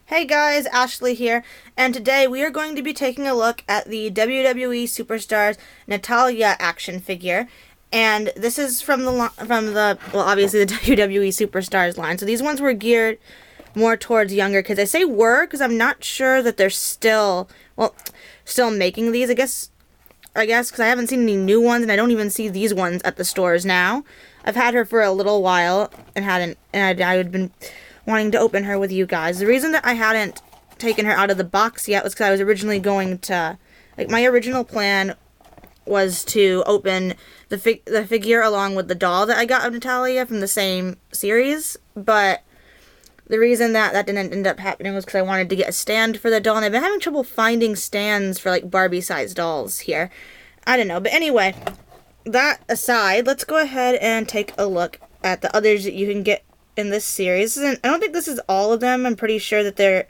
Hey guys, Ashley here, and today we are going to be taking a look at the WWE Superstars Natalya action figure, and this is from obviously the WWE Superstars line. So these ones were geared more towards younger kids. I say were because I'm not sure that they're still making these. I guess because I haven't seen any new ones, and I don't even see these ones at the stores now. I've had her for a little while and I had been wanting to open her with you guys. The reason that I hadn't taken her out of the box yet was because I was originally going to, my original plan was to open the figure along with the doll that I got of Natalya from the same series, but the reason that didn't end up happening was because I wanted to get a stand for the doll, and I've been having trouble finding stands for, Barbie-sized dolls here. I don't know, but anyway, that aside, let's go ahead and take a look at the others that you can get in this series. I don't think this is all of them. I'm pretty sure that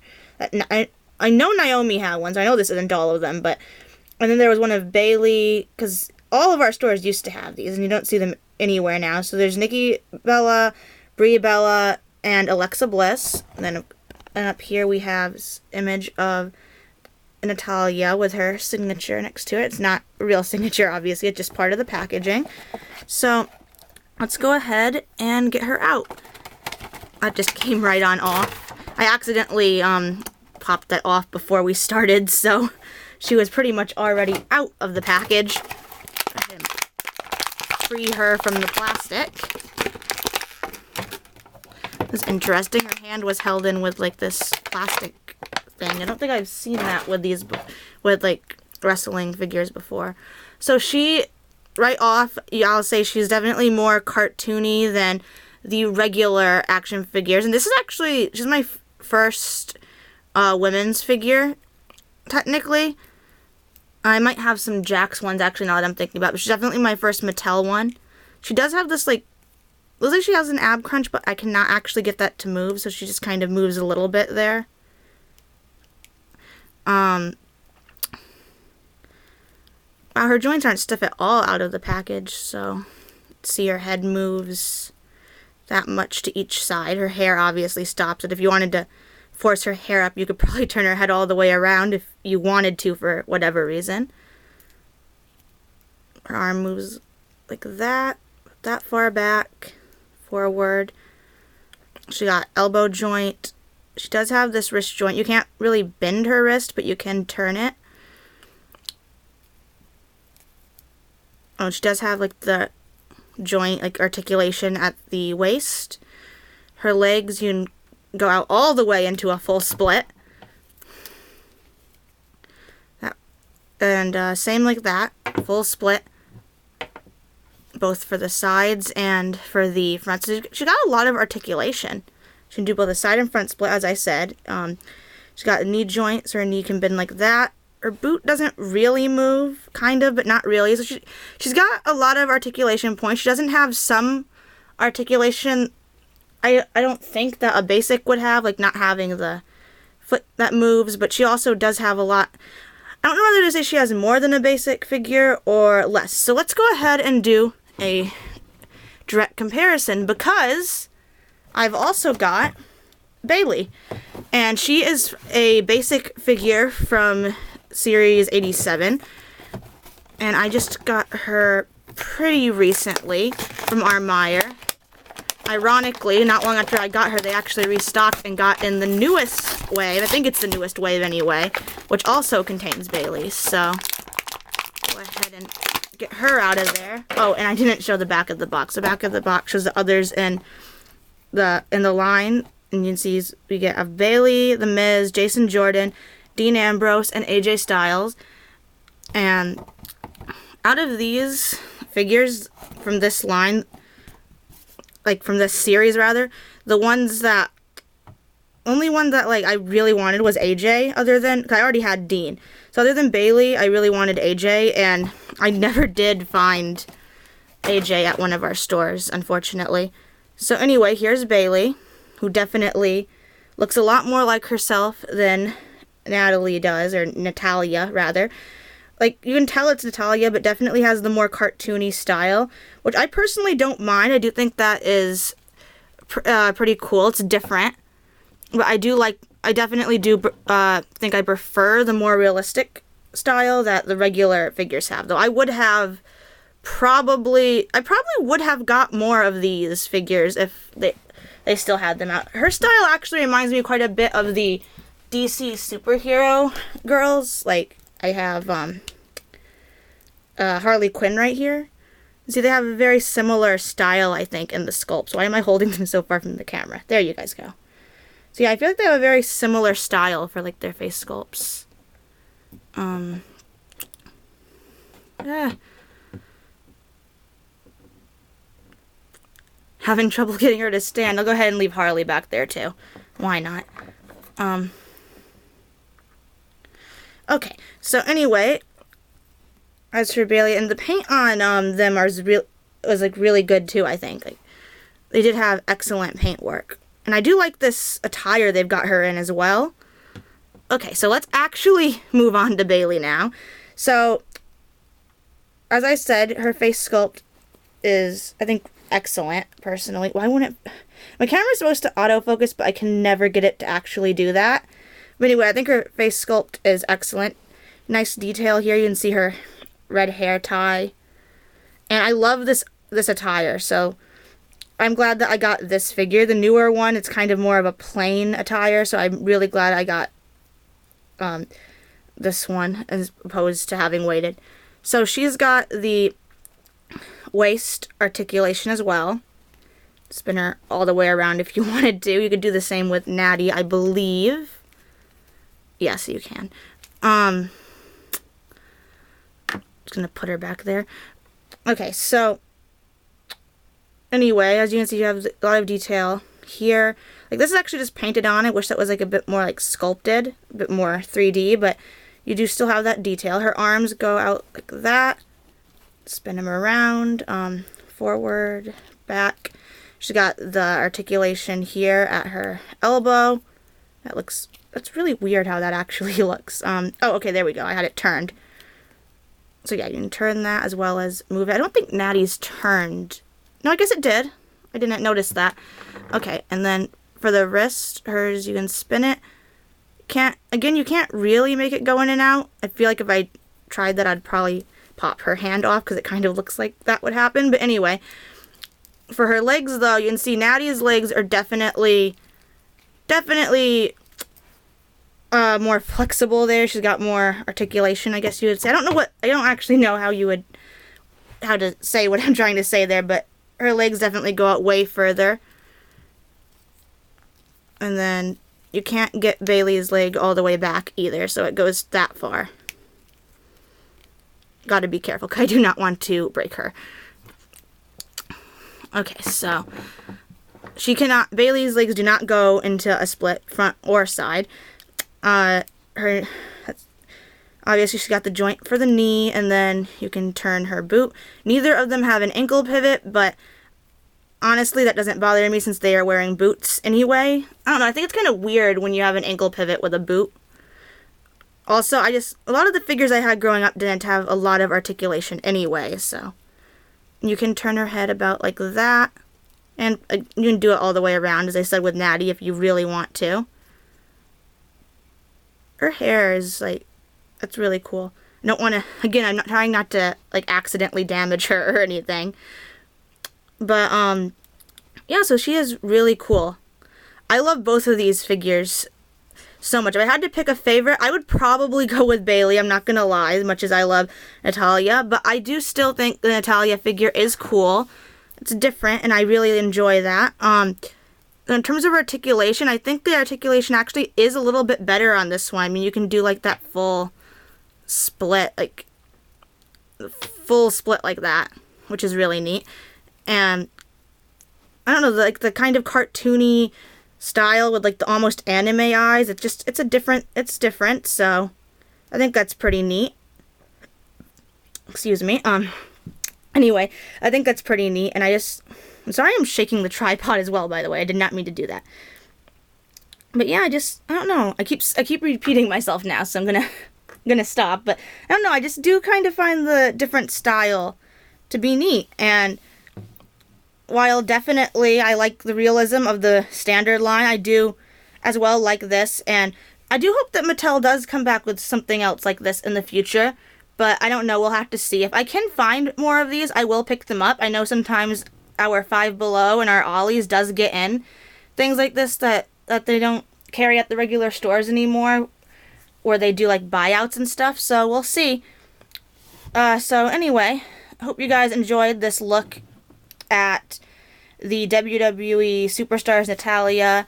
I know Naomi had one, so I know this isn't all of them, and then there was one of Bayley, because all of our stores used to have these, and you don't see them anywhere now. So there's Nikki Bella, Brie Bella, and Alexa Bliss. And up here we have this image of Natalya with her signature next to it. It's not a real signature, obviously. It's just part of the packaging. So let's go ahead and get her out. That just came right on off. I accidentally popped that off before we started, so she was pretty much already out of the package. Go ahead and free her from the plastic. It was interesting. Her hand was held in with this plastic thing. I don't think I've seen that with wrestling figures before. So she, right off, I'll say she's definitely more cartoony than the regular action figures. And this is actually, she's my first women's figure, technically. I might have some Jax ones, actually, now that I'm thinking about it, but she's definitely my first Mattel one. She does have this, looks like she has an ab crunch, but I cannot actually get that to move, so she just kind of moves a little bit there. Wow, her joints aren't stiff at all out of the package, so see her head moves that much to each side. Her hair obviously stops it. If you wanted to force her hair up, you could probably turn her head all the way around if you wanted to for whatever reason. Her arm moves like that far back, forward. She got elbow joint. She does have this wrist joint. You can't really bend her wrist, but you can turn it. Oh, she does have the joint articulation at the waist. Her legs, you can go out all the way into a full split. Same like that, full split, both for the sides and for the front. So she got a lot of articulation. She can do both the side and front split, as I said. She's got a knee joint, so her knee can bend like that. Her boot doesn't really move, kind of, but not really. So she's got a lot of articulation points. She doesn't have some articulation I don't think that a basic would have, not having the foot that moves, but she also does have a lot. I don't know whether to say she has more than a basic figure or less. So let's go ahead and do a direct comparison, because I've also got Bayley, and she is a basic figure from Series 87, and I just got her pretty recently from Armire. Ironically, not long after I got her, they actually restocked and got in the newest wave. I think it's the newest wave anyway, which also contains Bayley. So go ahead and get her out of there. Oh, and I didn't show the back of the box. The back of the box shows the others in the line, and you can see we get Bayley, The Miz, Jason Jordan, Dean Ambrose, and AJ Styles. And out of these figures from this line, from this series rather, the only one that I really wanted was AJ, cause I already had Dean. So other than Bayley, I really wanted AJ, and I never did find AJ at one of our stores, unfortunately. So anyway, here's Bayley, who definitely looks a lot more like herself than Natalie does, or Natalya rather. You can tell it's Natalya, but definitely has the more cartoony style, which I personally don't mind. I do think that is pretty cool. It's different, but I do like I definitely do think I prefer the more realistic style that the regular figures have. Though I probably would have got more of these figures if they still had them out. Her style actually reminds me quite a bit of the DC superhero girls. Like, I have Harley Quinn right here. See, they have a very similar style, I think, in the sculpts. Why am I holding them so far from the camera? There you guys go. So yeah, I feel like they have a very similar style for, like, their face sculpts. Having trouble getting her to stand. I'll go ahead and leave Harley back there, too. Why not? Okay, so anyway, as for Bayley, and the paint on them was like really good too, I think. Like, they did have excellent paint work. And I do like this attire they've got her in as well. Okay, so let's actually move on to Bayley now. So, as I said, her face sculpt is, I think, excellent, personally. Why wouldn't it... My camera's supposed to autofocus, but I can never get it to actually do that. But anyway, I think her face sculpt is excellent. Nice detail here. You can see her red hair tie. And I love this attire, so I'm glad that I got this figure. The newer one, it's kind of more of a plain attire, so I'm really glad I got this one as opposed to having waited. So she's got the waist articulation as well. Spin her all the way around if you wanted to. You could do the same with Natty, I believe. Yes, you can. Just gonna put her back there. Okay, so anyway, as you can see, you have a lot of detail here. Like, this is actually just painted on. I wish that was like a bit more like sculpted, a bit more 3D, but you do still have that detail. Her arms go out like that. Spin them around, forward, back. She's got the articulation here at her elbow. That's really weird how that actually looks. Oh, okay, there we go. I had it turned. So yeah, you can turn that as well as move it. I don't think Natty's turned. No, I guess it did. I didn't notice that. Okay, and then for the wrist, hers, you can spin it. You can't really make it go in and out. I feel like if I tried that, I'd probably pop her hand off because it kind of looks like that would happen. But anyway, for her legs, though, you can see Natty's legs are definitely more flexible there. She's got more articulation, I guess you would say. I don't actually know how to say what I'm trying to say there, but her legs definitely go out way further. And then you can't get Bayley's leg all the way back either, so it goes that far. Gotta be careful, because I do not want to break her. Okay, so Bayley's legs do not go into a split front or side. Obviously she's got the joint for the knee, and then you can turn her boot. Neither of them have an ankle pivot, but honestly that doesn't bother me since they are wearing boots anyway. I don't know, I think it's kind of weird when you have an ankle pivot with a boot. Also, a lot of the figures I had growing up didn't have a lot of articulation anyway, so you can turn her head about like that, and you can do it all the way around, as I said with Natty, if you really want to. Her hair is like, that's really cool. I don't want to, again, I'm not trying not to like accidentally damage her or anything, but yeah, so she is really cool. I love both of these figures so much. If I had to pick a favorite, I would probably go with Bayley. I'm not gonna lie, as much as I love Natalya, but I do still think the Natalya figure is cool. It's different, and I really enjoy that. In terms of articulation, I think the articulation actually is a little bit better on this one. I mean, you can do like that full split like that, which is really neat. And I don't know, like the kind of cartoony style with like the almost anime eyes. It's different, so I think that's pretty neat. Excuse me. Anyway, I think that's pretty neat, and I'm sorry I'm shaking the tripod as well, by the way. I did not mean to do that. But yeah, I don't know. I keep repeating myself now, so I'm gonna stop. But I don't know, I just do kind of find the different style to be neat. And while definitely I like the realism of the standard line, I do as well like this, and I do hope that Mattel does come back with something else like this in the future, but I don't know, we'll have to see. If I can find more of these, I will pick them up. I know sometimes our Five Below and our Ollies does get in things like this that they don't carry at the regular stores anymore, or they do like buyouts and stuff, so we'll see. So anyway, hope you guys enjoyed this look at the WWE Superstars Natalya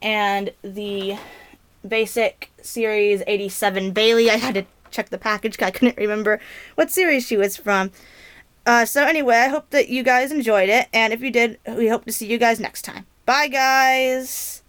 and the Basic Series 87 Bayley. I had to check the package because I couldn't remember what series she was from. So anyway, I hope that you guys enjoyed it, and if you did, we hope to see you guys next time. Bye, guys!